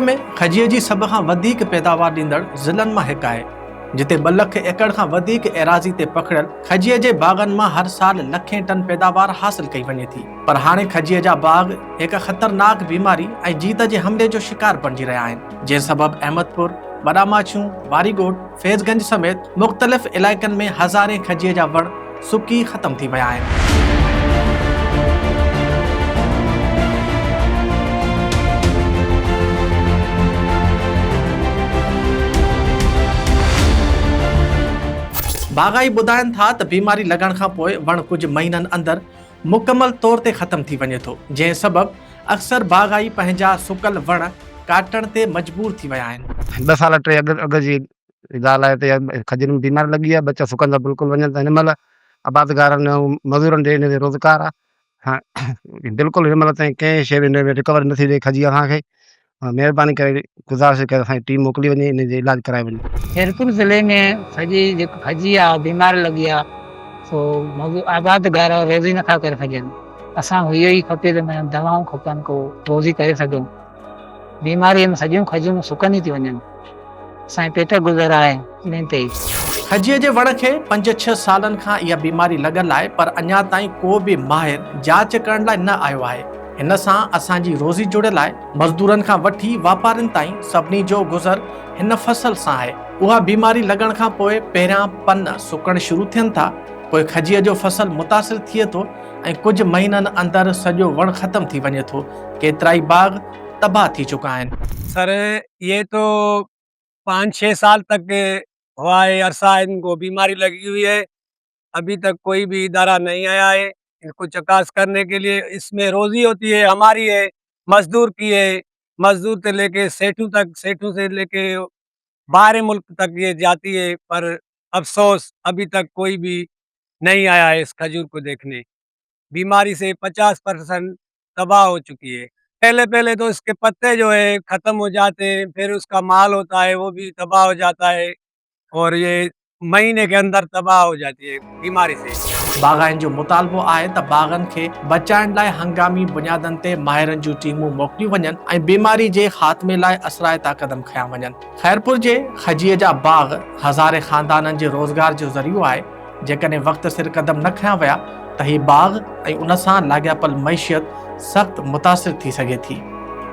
में खजीअ जी सभ खां वधीक पैदावार ॾींदड़ ज़िलनि मां हिकु आहे, जिते 2 लख एकड़ खां वधीक एराज़ी ते पखिड़ियल खजीअ जे बाग़नि मां हर साल लखें टन पैदावार हासिल कई वञे थी। पर हाणे खजीअ जा बाग़ हिक ख़तरनाक बीमारी ऐं जीत जे हमले जो शिकार बणिजी रहिया आहिनि, जंहिं सबबु अहमदपुर, बड़ामाछू, वारीगोड, फैज़गंज समेत मुख़्तलिफ़ इलाइक़नि में हज़ारे खजीअ जा वण सुकी ख़तम थी विया आहिनि। बाग़ाई ॿुधाइनि था त बीमारी लॻण खां पोइ वण कुझु महीननि अंदरि मुकमल तौर ते ख़तम थी वञे थो, जंहिं सबबु अक्सर बाग़ाई पंहिंजा सुकल वण काटण ते मजबूर थी विया आहिनि। 2 साल 3 अॻु जी ॻाल्हि आहे त खजूरनि में बीमारी लॻी आहे, बच्चा सुकंदा बिल्कुलु वञनि था। हिन महिल आबादगारनि ऐं मज़ूरनि ॾे हिन ते रोज़गार आहे। हा, बिल्कुलु हिन महिल ताईं कंहिं शइ में रिकवर नथी थिए खजी असांखे। महिरबानी करे गुज़ारिश करे असांजी टीम मोकिली वञे, इन जो इलाज कराए वञे। खैरपुर ज़िले में खजी आहे बीमारी लॻी आहे, सो आबादगार रोज़ी नथा करे सघनि। असां इहो ई खपे त दवाऊं खपनि को रोज़ी करे सघूं। बीमारीअ में सॼियूं खजियूं सुकंदी थी वञनि, असांजे पेट गुज़र आहे इन ते। खजीअ जे वण खे 5-6 सालनि खां इहा बीमारी लॻल आहे, पर अञा ताईं को बि माहिर जांच करण लाइ न आयो आहे। हिन सां असांजी रोज़ी जुड़ियल आहे। मज़दूरनि खां वठी वापारियुनि ताईं सभिनी जो गुज़र हिन फसल सां आहे। उहा बीमारी लॻण खां पोइ पहिरियां पन सुकण शुरू थियनि था, पोइ खजीअ जो फसल मुतासिर थिए थो ऐं कुझु महीननि अंदरि सॼो वण ख़तम थी वञे थो। केतिरा ई बाग़ तबाह थी चुका आहिनि। सर, ये तो 5-6 साल तक हुआ है अरसा इनको बीमारी लगी हुई है। अभी तक कोई भी इदारा नहीं आया है इनको चकास करने के लिए। इसमें रोज़ी होती है हमारी है, मजदूर की है, मजदूर से लेके सेठों तक, सेठों से लेके बाहर मुल्क तक ये जाती है। पर अफसोस अभी तक कोई भी नहीं आया है इस खजूर को देखने। बीमारी से 50% तबाह हो चुकी है। पहले तो इसके पत्ते जो है ख़त्म हो जाते हैं, फिर उसका माल होता है वो भी तबाह हो जाता है, और ये महीने के अंदर तबाह हो जाती है बीमारी से। बाग़ाइन जो मुतालबो आहे त बाग़नि खे बचाइण लाइ हंगामी बुनियादनि ते माहिरनि जूं टीमूं मोकिलियूं वञनि ऐं बीमारी जे ख़ात्मे लाइ असराइता क़दम खयां वञनि। खैरपुर जे खजीअ जा बाग़ हज़ारे ख़ानदाननि जे रोज़गार जो ज़रियो आहे। जेकॾहिं वक़्त सिर क़दम न खयां विया त ही बाग़ ऐं उन सां लाॻापियल मईशियत सख़्तु मुतासिर थी सघे थी।